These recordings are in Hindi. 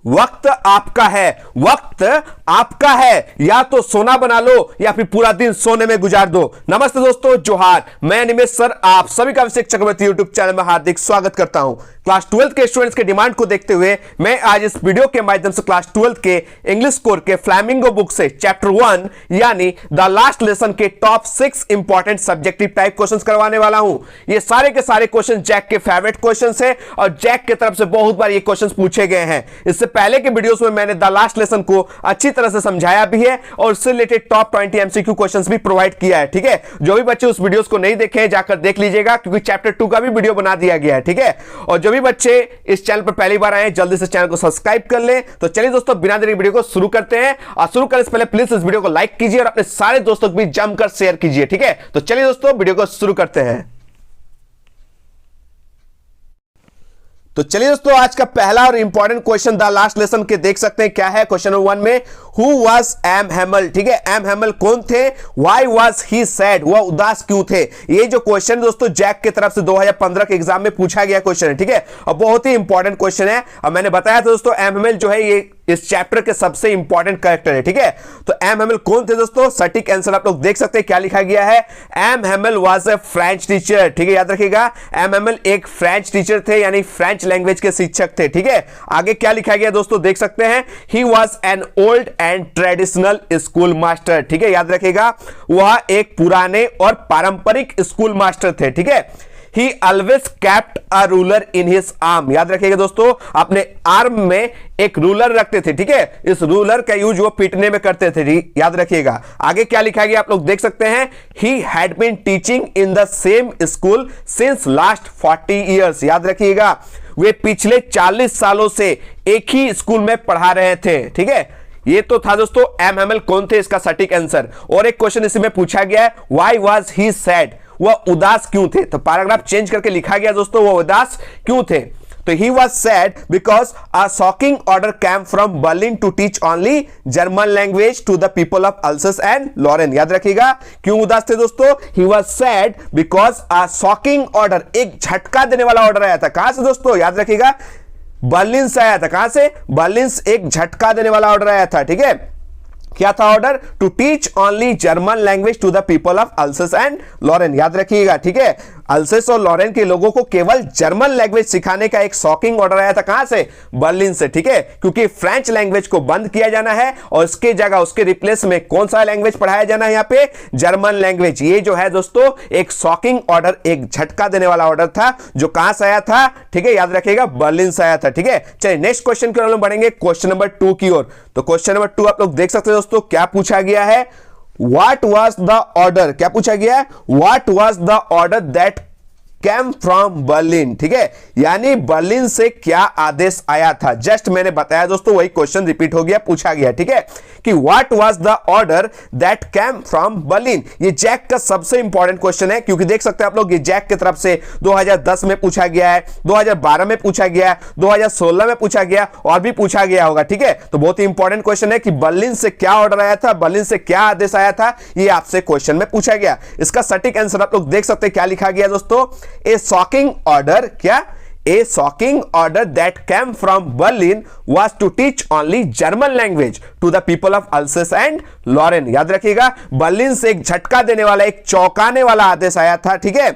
वक्त आपका है, वक्त आपका है, या तो सोना बना लो या फिर पूरा दिन सोने में गुजार दो। नमस्ते दोस्तों, जोहार। मैं निमेश सर आप सभी का अभिषेक चक्रवर्ती यूट्यूब चैनल में हार्दिक स्वागत करता हूं। क्लास 12 के स्टूडेंट्स के डिमांड को देखते हुए मैं आज इस वीडियो के माध्यम से क्लास 12 के इंग्लिश कोर के फ्लैमिंगो बुक से चैप्टर 1 यानी द लास्ट लेसन के top 6 important subjective type questions करवाने वाला हूं। ये सारे के सारे क्वेश्चन जैक के फेवरेट क्वेश्चंस हैं और जैक की तरफ से बहुत बार ये क्वेश्चंस पूछे गए हैं। इससे पहले के वीडियोस में मैंने द लास्ट लेसन को अच्छी तरह से समझाया भी है और उससे रिलेटेड टॉप 20 एमसीक्यू क्वेश्चंस भी प्रोवाइड किया है। ठीक है, जो भी बच्चे उस वीडियोस को नहीं देखे हैं जाकर देख लीजिएगा, क्योंकि चैप्टर 2 का भी वीडियो बना दिया गया है। ठीक है, और जो भी बच्चे इस चैनल पर पहली बार आए हैं जल्दी से चैनल को सब्सक्राइब कर लें। तो चलिए दोस्तों, बिना देरी वीडियो को शुरू करते हैं। और शुरू करने से पहले प्लीज इस वीडियो को लाइक कीजिए और अपने सारे दोस्तों को भी जमकर शेयर कीजिए। ठीक है, तो चलिए दोस्तों वीडियो को शुरू करते हैं। तो चलिए दोस्तों, आज का पहला और important question the last lesson के देख सकते हैं क्या है। क्वेश्चन नंबर 1 में हु वाज एम हैमल। ठीक है, एम हैमल कौन थे, व्हाई वाज ही सैड, वह उदास क्यों थे। ये जो क्वेश्चन दोस्तों जैक की तरफ से 2015 के एग्जाम में पूछा गया क्वेश्चन है। ठीक है, और बहुत ही इंपॉर्टेंट क्वेश्चन है। और मैंने बताया था दोस्तों एम हैमल जो है ये इस चैप्टर के सबसे इंपॉर्टेंट कैरेक्टर है। ठीक है, तो एम हैमल कौन थे दोस्तों, सटीक आंसर आप लोग देख सकते हैं क्या लिखा गया है। M Hamel was a French teacher. ठीक है, याद रखिएगा एम हैमल एक फ्रेंच टीचर थे, यानी फ्रेंच लैंग्वेज के शिक्षक थे। ठीक है, आगे क्या लिखा गया दोस्तों देख सकते हैं। He was an old and traditional school master. ठीक है, याद रखिएगा वह एक पुराने और पारंपरिक स्कूल मास्टर थे। ठीक है, He always kept a ruler in his arm। याद रखिएगा दोस्तों, अपने आर्म में एक रूलर रखते थे। ठीक है, इस रूलर का यूज वो पीटने में करते थे। याद रखिएगा आगे क्या लिखा गया आप लोग देख सकते हैं। He had been teaching in the same school since last 40 years। याद रखिएगा वे पिछले 40 सालों से एक ही स्कूल में पढ़ा रहे थे। ठीक है, ये तो था दोस्तों एम हैमल कौन थे, इसका सटीक आंसर। और एक क्वेश्चन इसी में पूछा गया है, व्हाई वाज ही सैड, वह उदास क्यों थे। तो पैराग्राफ चेंज करके लिखा गया दोस्तों वह उदास क्यों थे। तो he was sad because a shocking order came from Berlin to teach only German language to the people of Alsace and Lorraine. याद रखिएगा क्यों उदास थे दोस्तों। He was sad because a shocking order, एक झटका देने वाला ऑर्डर आया था। कहां से दोस्तों, याद रखिएगा बर्लिन से आया था। कहां से, बर्लिन से एक झटका देने वाला ऑर्डर आया था। ठीक है, क्या था order, to teach only German language to the people of Alsace and Lorraine. याद रखिएगा ठीक है, अल्सेस और लॉरेन के लोगों को केवल जर्मन लैंग्वेज सिखाने का एक शॉकिंग ऑर्डर आया था। कहां से, बर्लिन से। ठीक है, क्योंकि फ्रेंच लैंग्वेज को बंद किया जाना है और उसके जगह उसके रिप्लेस में कौन सा लैंग्वेज पढ़ाया जाना है, यहां पे जर्मन लैंग्वेज। ये जो है दोस्तों एक शॉकिंग ऑर्डर, एक झटका देने वाला ऑर्डर था जो कहां से आया था। ठीक है, याद रखिएगा बर्लिन से आया था। ठीक है, चलिए नेक्स्ट क्वेश्चन की ओर हम बढ़ेंगे, क्वेश्चन नंबर 2 की ओर। तो क्वेश्चन नंबर 2 आप लोग देख सकते हैं दोस्तों क्या पूछा गया है। What was the order, क्या पूछा गया है, What was the order that came from Berlin। ठीक है, यानी बर्लिन से क्या आदेश आया था। जस्ट मैंने बताया दोस्तों वही क्वेश्चन रिपीट हो गया, पूछा गया। ठीक है, कि what was the order that came from Berlin. ये जैक का सबसे इंपॉर्टेंट क्वेश्चन है, क्योंकि देख सकते हैं आप लोग ये जैक की तरफ से 2010 में पूछा गया है, 2012 में पूछा गया है, 2016 में पूछा गया और भी पूछा गया होगा। ठीक है, तो बहुत ही इंपॉर्टेंट क्वेश्चन है कि बर्लिन से क्या ऑर्डर आया था, बर्लिन से क्या आदेश आया था, ये आपसे क्वेश्चन में पूछा गया। इसका सटीक आंसर आप लोग देख सकते हैं क्या लिखा गया दोस्तों। ए शॉकिंग ऑर्डर, क्या, A shocking order that came from Berlin was to teach only German language to the people of Alsace and Lorraine। याद रखिएगा बर्लिन से एक झटका देने वाला, एक चौंकाने वाला आदेश आया था। ठीक है,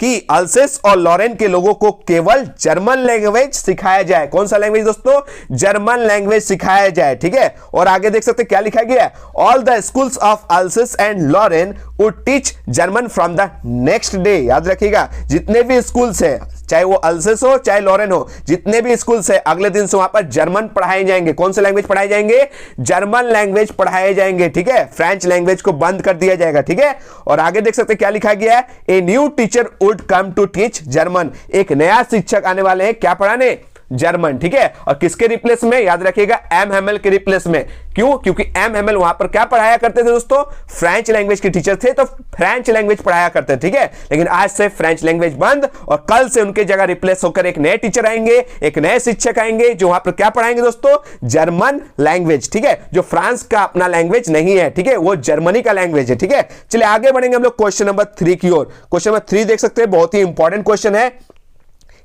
कि अल्सेस और लॉरेन के लोगों को केवल जर्मन लैंग्वेज सिखाया जाए। कौन सा लैंग्वेज दोस्तों, जर्मन लैंग्वेज सिखाया जाए। ठीक है, और आगे देख सकते हैं क्या लिखा गया है। All the schools of Alsace and Lorraine would teach German from the next day. याद रखिएगा जितने भी स्कूल्स हैं, चाहे वो अल्सेस हो चाहे लॉरेन हो, जितने भी स्कूल्स है अगले दिन से वहां पर जर्मन पढ़ाए जाएंगे। कौन से लैंग्वेज पढ़ाए जाएंगे, जर्मन लैंग्वेज पढ़ाए जाएंगे। ठीक है, फ्रेंच लैंग्वेज को बंद कर दिया जाएगा। ठीक है, और आगे देख सकते हैं क्या लिखा गया है। A new teacher would come to teach German. एक नया शिक्षक आने वाले हैं क्या पढ़ाने, जर्मन। ठीक है, और किसके रिप्लेस में, याद रखिएगा एम हैमल के रिप्लेस में। क्यों, क्योंकि एम हैमल वहां पर क्या पढ़ाया करते थे दोस्तों, फ्रेंच लैंग्वेज के टीचर थे तो फ्रेंच लैंग्वेज पढ़ाया करते थे। ठीक है, लेकिन आज से फ्रेंच लैंग्वेज बंद और कल से उनके जगह रिप्लेस होकर एक नए टीचर आएंगे, एक नए शिक्षक आएंगे जो वहां पर क्या पढ़ाएंगे दोस्तों, जर्मन लैंग्वेज। ठीक है, जो फ्रांस का अपना लैंग्वेज नहीं है। ठीक है, वो जर्मनी का लैंग्वेज है। ठीक है, चलिए आगे बढ़ेंगे हम लोग क्वेश्चन नंबर 3 की ओर। क्वेश्चन नंबर 3 देख सकते हैं, बहुत ही इंपॉर्टेंट क्वेश्चन है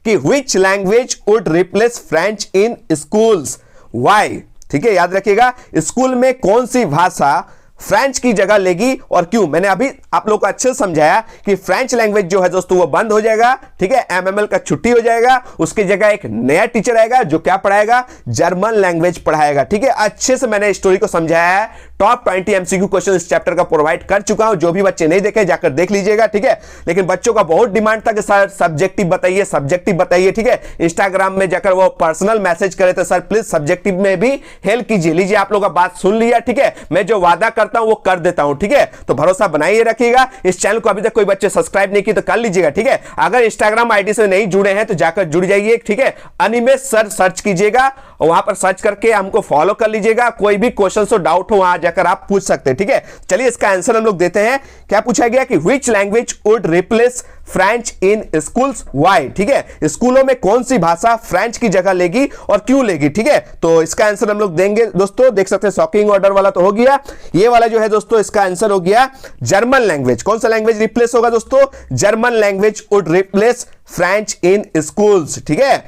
कि which language would replace French in schools। Why, ठीक है, याद रखिएगा, स्कूल में कौन सी भाषा फ्रेंच की जगह लेगी और क्यों। मैंने अभी आप लोग को अच्छे से समझाया कि फ्रेंच लैंग्वेज जो है दोस्तों वो बंद हो जाएगा, ठीक है, एमएमएल का छुट्टी हो जाएगा, उसकी जगह एक नया टीचर आएगा जो क्या पढ़ाएगा, जर्मन लैंग्वेज पढ़ाएगा, ठीक है। अच्छे से मैंने स्टोरी को समझाया है, टॉप 20 एमसीक्यू क्वेश्चन इस चैप्टर का प्रोवाइड कर चुका हूं, जो भी बच्चे नहीं देखे जाकर देख लीजिएगा, ठीक है। लेकिन बच्चों का बहुत डिमांड था कि सर सब्जेक्टिव बताइए, सब्जेक्टिव बताइए, ठीक है। इंस्टाग्राम में जाकर वो पर्सनल मैसेज करे थे, सर प्लीज सब्जेक्टिव में भी हेल्प कीजिए। लीजिए आप लोग का बात सुन लिया, ठीक है, मैं जो वादा करता हूं वो कर देता हूं, ठीक है। तो भरोसा बनाइए रखिएगा। इस चैनल को अभी तक कोई बच्चे सब्सक्राइब नहीं किए तो कर लीजिएगा, ठीक है। अगर इंस्टाग्राम आईडी से नहीं जुड़े हैं तो जाकर जुड़ जाइए, ठीक है। अनिमेश सर सर्च कीजिएगा और वहां पर सर्च करके हमको फॉलो कर लीजिएगा। कोई भी क्वेश्चन हो, डाउट हो, वहां जाकर आप पूछ सकते हैं, ठीक है। चलिए इसका आंसर हम लोग देते हैं। क्या पूछा गया कि which language would replace French in schools, why, ठीक है। स्कूलों में कौन सी भाषा फ्रेंच की जगह लेगी और क्यों लेगी, ठीक है। तो इसका आंसर हम लोग देंगे दोस्तों, देख सकते हैं शॉकिंग ऑर्डर वाला तो हो गया, ये वाला जो है दोस्तों इसका आंसर हो गया जर्मन लैंग्वेज। कौन सा लैंग्वेज रिप्लेस होगा दोस्तों, German language would replace French in schools, ठीक है,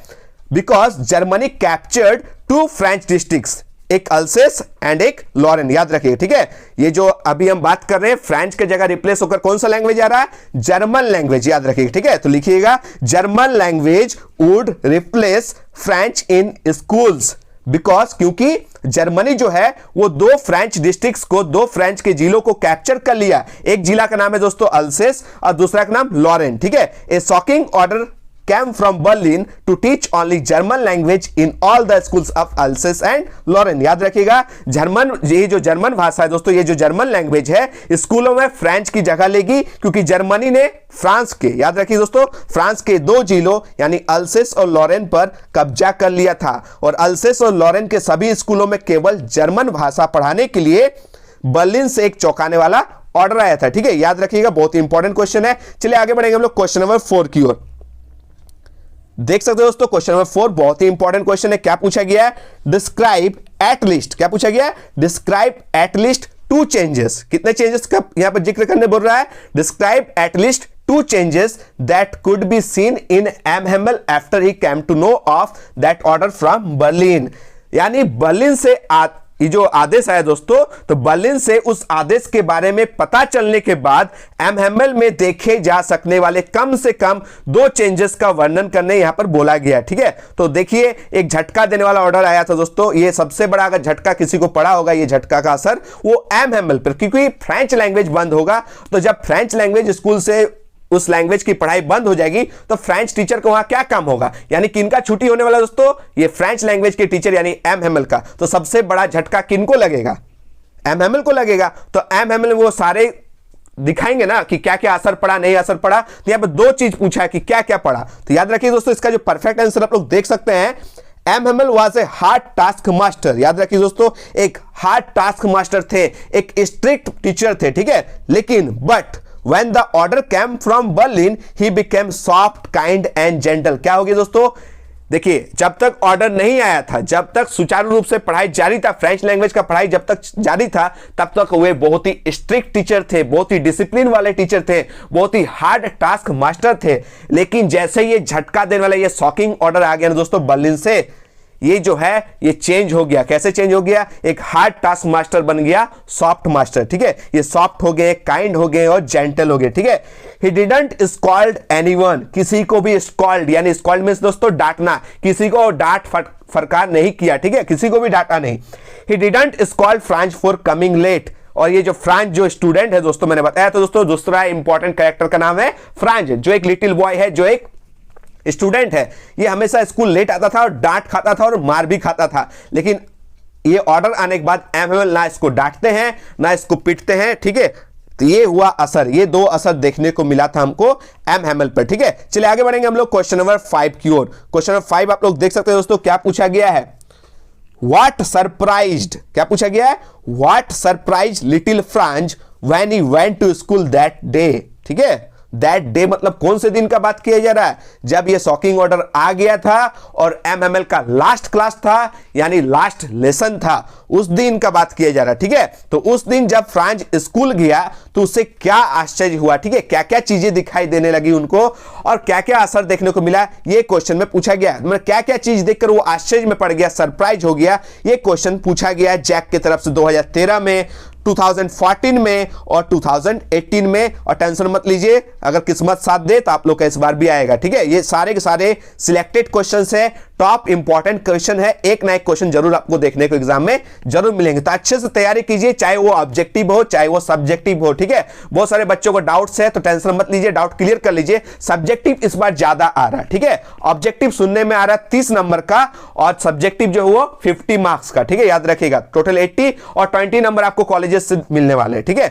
because Germany captured 2 French districts, एक अल्सेस एंड एक लॉरेन, याद रखिए, ठीक है। ये जो अभी हम बात कर रहे हैं फ्रेंच के जगह रिप्लेस होकर कौन सा लैंग्वेज आ रहा है, जर्मन लैंग्वेज, याद रखिए, ठीक है। तो लिखिएगा German language would replace French in schools, because क्योंकि जर्मनी जो है वो 2 फ्रेंच डिस्ट्रिक्ट्स को, 2 फ्रेंच के जिलों को कैप्चर कर लिया। एक जिला का नाम है दोस्तों अल्सेस और दूसरा का नाम लॉरेन, ठीक है। A shocking order came from Berlin to teach only German language in all the schools of Alsace and Lorraine, याद रखिएगा जर्मन, ये जो जर्मन भाषा है दोस्तों, ये जो जर्मन लैंग्वेज है स्कूलों में फ्रेंच की जगह लेगी, क्योंकि जर्मनी ने फ्रांस के, याद रखिए दोस्तों, फ्रांस के 2 जिलों यानी अल्सेस और लॉरेन पर कब्जा कर लिया था। और अल्सेस और लॉरेन के सभी स्कूलों में केवल जर्मन भाषा पढ़ाने के लिए बर्लिन से एक चौंकाने वाला ऑर्डर आया था, ठीक है, याद रखिएगा, बहुत ही इंपॉर्टेंट क्वेश्चन है। चलिए आगे बढ़ेंगे हम लोग क्वेश्चन नंबर 4 की ओर। देख सकते हो दोस्तों क्वेश्चन नंबर 4 बहुत ही इंपॉर्टेंट क्वेश्चन है। क्या पूछा गया है, डिस्क्राइब एट लीस्ट, क्या पूछा गया है, डिस्क्राइब एट लीस्ट 2 चेंजेस, कितने चेंजेस का यहां पर जिक्र करने बोल रहा है, describe at least 2 changes that could be seen in M. Hamel after he came to know of that order from Berlin, यानी बर्लिन से ये जो आदेश आया दोस्तों, तो बर्लिन से उस आदेश के बारे में पता चलने के बाद एम हेमल में देखे जा सकने वाले कम से कम 2 चेंजेस का वर्णन करने यहां पर बोला गया, ठीक है। तो देखिए एक झटका देने वाला ऑर्डर आया था दोस्तों, ये सबसे बड़ा अगर झटका किसी को पड़ा होगा, ये झटका का असर वो एम हेमल पर, क्योंकि फ्रेंच लैंग्वेज बंद होगा। तो जब फ्रेंच लैंग्वेज स्कूल से उस लैंग्वेज की पढ़ाई बंद हो जाएगी तो फ्रेंच टीचर को वहां क्या काम होगा, यानी किनका छुट्टी होने वाला दोस्तों, ये फ्रेंच लैंग्वेज के टीचर यानी एम हेमल का। तो सबसे बड़ा झटका किनको लगेगा, एम हेमल को लगेगा। तो एम हेमल वो सारे दिखाएंगे ना कि क्या क्या असर पड़ा, नहीं असर पड़ा। तो यहां पर 2 चीज पूछा है कि क्या क्या पड़ा। तो याद रखिए दोस्तों इसका जो परफेक्ट आंसर आप लोग देख सकते हैं, M Hamel was a hard taskmaster, याद रखिए दोस्तों एक हार्ड टास्क मास्टर थे, एक स्ट्रिक्ट टीचर थे, ठीक है। लेकिन but when the order came from Berlin he became soft, kind and gentle। क्या हो गया दोस्तों, देखिए जब तक ऑर्डर नहीं आया था, जब तक सुचारू रूप से पढ़ाई जारी था, फ्रेंच लैंग्वेज का पढ़ाई जब तक जारी था, तब तक वे बहुत ही स्ट्रिक्ट टीचर थे, बहुत ही डिसिप्लिन वाले टीचर थे, बहुत ही हार्ड टास्क मास्टर थे। लेकिन जैसे ये झटका देने वाला ये शॉकिंग ऑर्डर आ गया ना दोस्तों बर्लिन से, ये जो है ये चेंज हो गया। कैसे चेंज हो गया, एक हार्ड टास्क मास्टर बन गया सॉफ्ट मास्टर, ठीक है। ये सॉफ्ट हो गए, काइंड हो गए और जेंटल हो गए, ठीक है। ही डिडंट स्कॉल्ड एनीवन, किसी को भी स्कॉल्ड, यानी स्कॉल्ड मींस दोस्तों डांटना, किसी को डांट फटकार नहीं किया, ठीक है, किसी को भी डांटा नहीं। He didn't scold Franz for coming late. और ये जो फ्रांच जो स्टूडेंट है दोस्तों, मैंने बताया तो दोस्तों दूसरा इंपॉर्टेंट कैरेक्टर का नाम है फ्रांच, जो एक लिटिल बॉय है, जो एक स्टूडेंट है। ये हमेशा स्कूल लेट आता था और डांट खाता था और मार भी खाता था। लेकिन ये ऑर्डर आने के बाद एम हेमल ना इसको डांटते हैं ना इसको पीटते हैं, ठीक है। तो ये हुआ असर, ये 2 असर देखने को मिला था हमको एम हेमल पर, ठीक है। चलिए आगे बढ़ेंगे हम लोग क्वेश्चन नंबर 5 की ओर। क्वेश्चन नंबर 5 आप लोग देख सकते हैं दोस्तों, क्या पूछा गया है, व्हाट सरप्राइज्ड, क्या पूछा गया है, what surprise little Franz when he went to school that day, ठीक है। दैट डे मतलब कौन से दिन का बात किया जा रहा है? जब ये शॉकिंग ऑर्डर आ गया था और एमएमएल का लास्ट क्लास था, यानी लास्ट लेसन था, उस दिन का बात किया जा रहा है। ठीक है, तो उस दिन जब फ्रांज स्कूल गया तो उसे क्या आश्चर्य हुआ? ठीक है, क्या क्या चीजें दिखाई देने लगी उनको और क्या क्या असर देखने को मिला, ये क्वेश्चन में पूछा गया। मतलब क्या क्या चीज देखकर वो आश्चर्य में पड़ गया, सरप्राइज हो गया, ये क्वेश्चन पूछा गया जैक की तरफ से 2013 में, 2014 में और 2018 में। और टेंशन मत लीजिए, अगर किस्मत साथ दे तो आप लोग का इस बार भी आएगा। ठीक है, ये सारे के सारे सिलेक्टेड क्वेश्चंस है, टॉप इंपॉर्टेंट क्वेश्चन है, एक ना एक क्वेश्चन जरूर आपको देखने को एग्जाम में जरूर मिलेंगे। तो अच्छे से तैयारी कीजिए, चाहे वो ऑब्जेक्टिव हो चाहे वो सब्जेक्टिव हो। ठीक है, बहुत सारे बच्चों को डाउट्स है तो टेंशन मत लीजिए, डाउट क्लियर कर लीजिए। सब्जेक्टिव इस बार ज्यादा आ रहा है। ठीक है, ऑब्जेक्टिव सुनने में आ रहा है 30 नंबर का और सब्जेक्टिव जो है वो 50 मार्क्स का। ठीक है, याद रखिएगा, टोटल 80 और 20 नंबर आपको कॉलेजेस से मिलने वाले। ठीक है,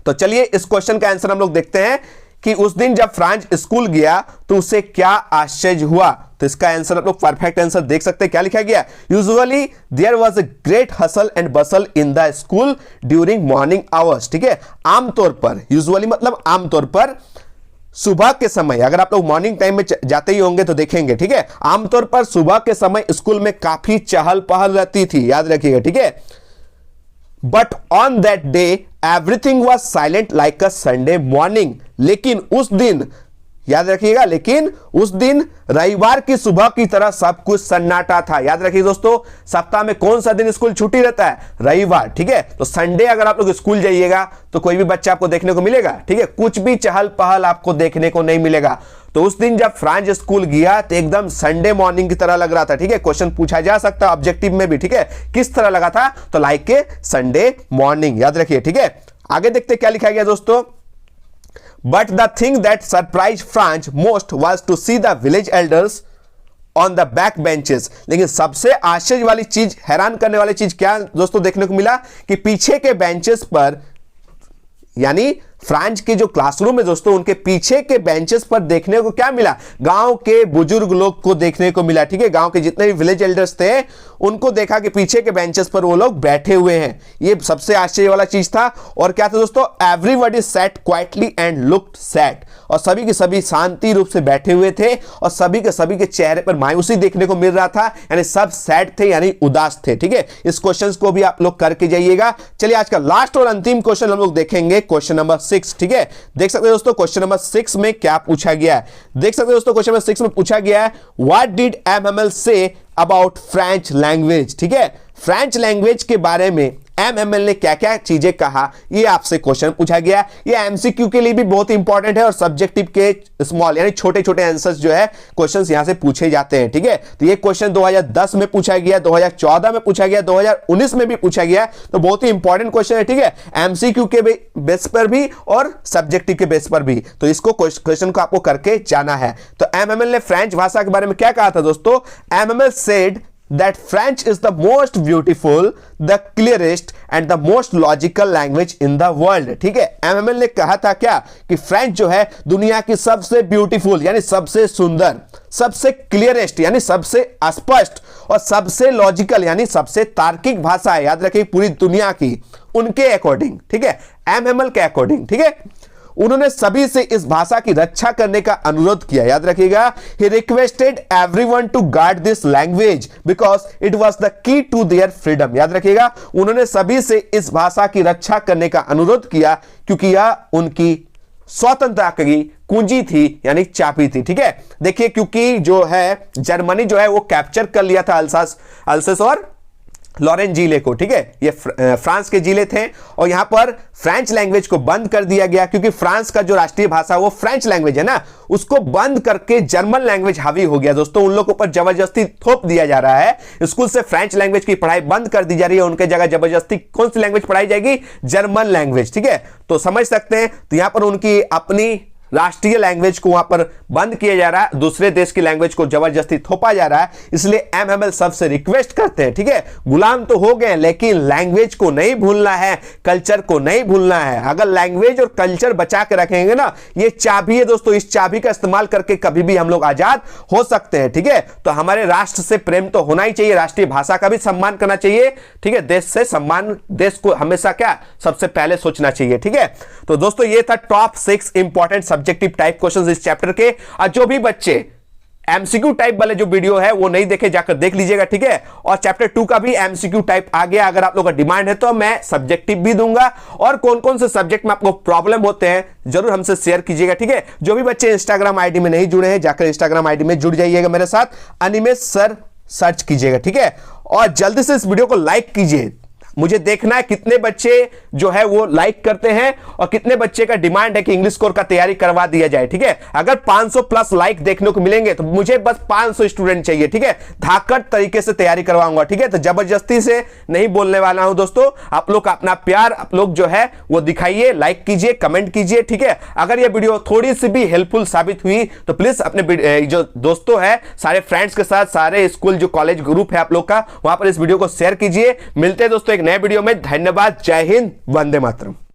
तो चलिए इस क्वेश्चन का आंसर हम लोग देखते हैं कि उस दिन जब फ्रांज स्कूल गया तो उसे क्या आश्चर्य हुआ। तो इसका आंसर आप लोग परफेक्ट आंसर देख सकते हैं, क्या लिखा गया? Usually there was a great hustle and bustle in the school during morning hours. ठीक है, आमतौर पर, यूजुअली मतलब आमतौर पर, सुबह के समय, अगर आप लोग मॉर्निंग टाइम में जाते ही होंगे तो देखेंगे। ठीक है, आमतौर पर सुबह के समय स्कूल में काफी चहल पहल रहती थी, याद रखिएगा। ठीक है, but on that day everything was silent like a Sunday morning. लेकिन उस दिन, याद रखिएगा, लेकिन उस दिन रविवार की सुबह की तरह सब कुछ सन्नाटा था। याद रखिए दोस्तों, सप्ताह में कौन सा दिन स्कूल छुट्टी रहता है? रविवार। ठीक है, तो संडे अगर आप लोग स्कूल जाइएगा तो कोई भी बच्चा आपको देखने को मिलेगा? ठीक है, कुछ भी चहल पहल आपको देखने को नहीं मिलेगा। तो उस दिन जब फ्रांज स्कूल गया तो एकदम संडे मॉर्निंग की तरह लग रहा था। ठीक है, क्वेश्चन पूछा जा सकता है ऑब्जेक्टिव में भी। ठीक है, किस तरह लगा था? तो लाइक ए संडे मॉर्निंग, याद रखिए। ठीक है, आगे देखते क्या लिखा गया दोस्तों। But the thing that surprised Franz most was to see the village elders on the back benches। लेकिन सबसे आश्चर्य वाली चीज, हैरान करने वाली चीज क्या दोस्तों देखने को मिला कि पीछे के बेंचेस पर, यानी फ्रांज के जो क्लासरूम है दोस्तों, उनके पीछे के बेंचेस पर देखने को क्या मिला? गांव के बुजुर्ग लोग को देखने को मिला। ठीक है, गांव के जितने भी विलेज एल्डर्स थे उनको देखा कि पीछे के बेंचेस पर वो लोग बैठे हुए हैं। ये सबसे आश्चर्य वाला चीज था। और क्या था दोस्तों? Everybody sat quietly and looked sad. और सभी के सभी शांति रूप से बैठे हुए थे और सभी के चेहरे पर मायूसी देखने को मिल रहा था, यानी सब सैड थे, यानी उदास थे। ठीक है, इस क्वेश्चन को भी आप लोग करके जाइएगा। चलिए आज का लास्ट और अंतिम क्वेश्चन हम लोग देखेंगे, क्वेश्चन नंबर 6। ठीक है, देख सकते हैं दोस्तों क्वेश्चन नंबर 6 में क्या पूछा गया है। देख सकते हैं दोस्तों क्वेश्चन नंबर 6 में पूछा गया है, what did MML say about French language. ठीक है, फ्रेंच लैंग्वेज के बारे में एमएमएल ने क्या क्या चीजें कहा, ये आपसे क्वेश्चन पूछा गया। ये एमसीक्यू के लिए भी बहुत इंपॉर्टेंट है और सब्जेक्टिव के स्मॉल यानी छोटे छोटे आंसर्स जो है क्वेश्चंस यहां से पूछे जाते हैं। ठीक है, तो ये क्वेश्चन 2010 में पूछा गया, 2014 में पूछा गया, 2019 में भी पूछा गया। तो बहुत ही इंपॉर्टेंट क्वेश्चन है। ठीक है, एमसीक्यू के बेस पर भी और सब्जेक्टिव के बेस पर भी। तो इसको क्वेश्चन को आपको करके जाना है। तो एमएमएल ने फ्रेंच भाषा के बारे में क्या कहा था दोस्तों? MML said that French is the most beautiful, the clearest and the most logical language in the world। ठीक है, एमएमएल ने कहा था क्या कि फ्रेंच जो है दुनिया की सबसे ब्यूटीफुल यानी सबसे सुंदर, सबसे क्लियरेस्ट यानी सबसे स्पष्ट और सबसे लॉजिकल यानी सबसे तार्किक भाषा है। याद रखिए, पूरी दुनिया की उनके अकॉर्डिंग। ठीक है, एमएमएल के अकॉर्डिंग। ठीक है, उन्होंने सभी से इस भाषा की रक्षा करने का अनुरोध किया। याद रखिएगा, he requested everyone to guard this language because it was the key to their freedom। याद रखिएगा, उन्होंने सभी से इस भाषा की रक्षा करने का अनुरोध किया क्योंकि यह उनकी स्वतंत्रता की कुंजी थी, यानी चाबी थी। ठीक है, देखिए, क्योंकि जो है जर्मनी जो है वो कैप्चर कर लिया था अल्सेस और लॉरेन जिले को। ठीक है, ये फ्रांस के जिले थे और यहां पर फ्रेंच लैंग्वेज को बंद कर दिया गया क्योंकि फ्रांस का जो राष्ट्रीय भाषा वो फ्रेंच लैंग्वेज है ना, उसको बंद करके जर्मन लैंग्वेज हावी हो गया दोस्तों। उन लोगों पर जबरदस्ती थोप दिया जा रहा है, स्कूल से फ्रेंच लैंग्वेज की पढ़ाई बंद कर दी जा रही है, उनके जगह जबरदस्ती कौन सी लैंग्वेज पढ़ाई जाएगी? German language. ठीक है, तो समझ सकते हैं, तो यहां पर उनकी अपनी राष्ट्रीय लैंग्वेज को वहां पर बंद किया जा रहा है, दूसरे देश की लैंग्वेज को जबरदस्ती थोपा जा रहा है। इसलिए एमएमएल सबसे रिक्वेस्ट करते हैं, ठीक है, गुलाम तो हो गए लेकिन लैंग्वेज को नहीं भूलना है, कल्चर को नहीं भूलना है। अगर लैंग्वेज और कल्चर बचा के रखेंगे ना, ये चाबी है दोस्तों, इस चाबी का इस्तेमाल करके कभी भी हम लोग आजाद हो सकते हैं। ठीक है, तो हमारे राष्ट्र से प्रेम तो होना ही चाहिए, राष्ट्रीय भाषा का भी सम्मान करना चाहिए। ठीक है, देश से सम्मान, देश को हमेशा क्या सबसे पहले सोचना चाहिए। ठीक है, तो दोस्तों ये था top 6 important subject subjective type questions इस चैप्टर के। और जो भी बच्चे एमसीक्यू टाइप वाले जो वीडियो है वो नहीं देखे, जाकर देख लीजिएगा, ठीक है। और चैप्टर 2 का भी एमसीक्यू टाइप आ गया। अगर आप लोगों का डिमांड है तो मैं सब्जेक्टिव भी दूंगा, और कौन कौन से सब्जेक्ट में आपको प्रॉब्लम होते हैं जरूर हमसे शेयर कीजिएगा, ठीक है। जो भी बच्चे इंस्टाग्राम आईडी में नहीं जुड़े हैं, जाकर इंस्टाग्राम आईडी में जुड़ जाइएगा मेरे साथ, अनिमेश सर सर्च कीजिएगा, ठीक है। और जल्दी से इस वीडियो को लाइक कीजिए, मुझे देखना है कितने बच्चे जो है वो लाइक करते हैं और कितने बच्चे का डिमांड है कि इंग्लिश कोर का तैयारी करवा दिया जाए, ठीक है। अगर 500 प्लस लाइक देखने को मिलेंगे तो मुझे बस 500 स्टूडेंट चाहिए, ठीक है। धाकड़ तरीके से तैयारी करवाऊंगा, ठीक है। तो जबरदस्ती से नहीं बोलने वाला हूं दोस्तों। आप लोग अपना प्यार आप लोग जो है वो दिखाइए, लाइक कीजिए, कमेंट कीजिए, ठीक है। अगर ये वीडियो थोड़ी सी भी हेल्पफुल साबित हुई तो प्लीज अपने जो दोस्तों है सारे फ्रेंड्स के साथ, सारे स्कूल जो कॉलेज ग्रुप है आप लोग का, वहां पर इस वीडियो को शेयर कीजिए। मिलते हैं दोस्तों एक नए वीडियो में। धन्यवाद, जय हिंद, वंदे मातरम।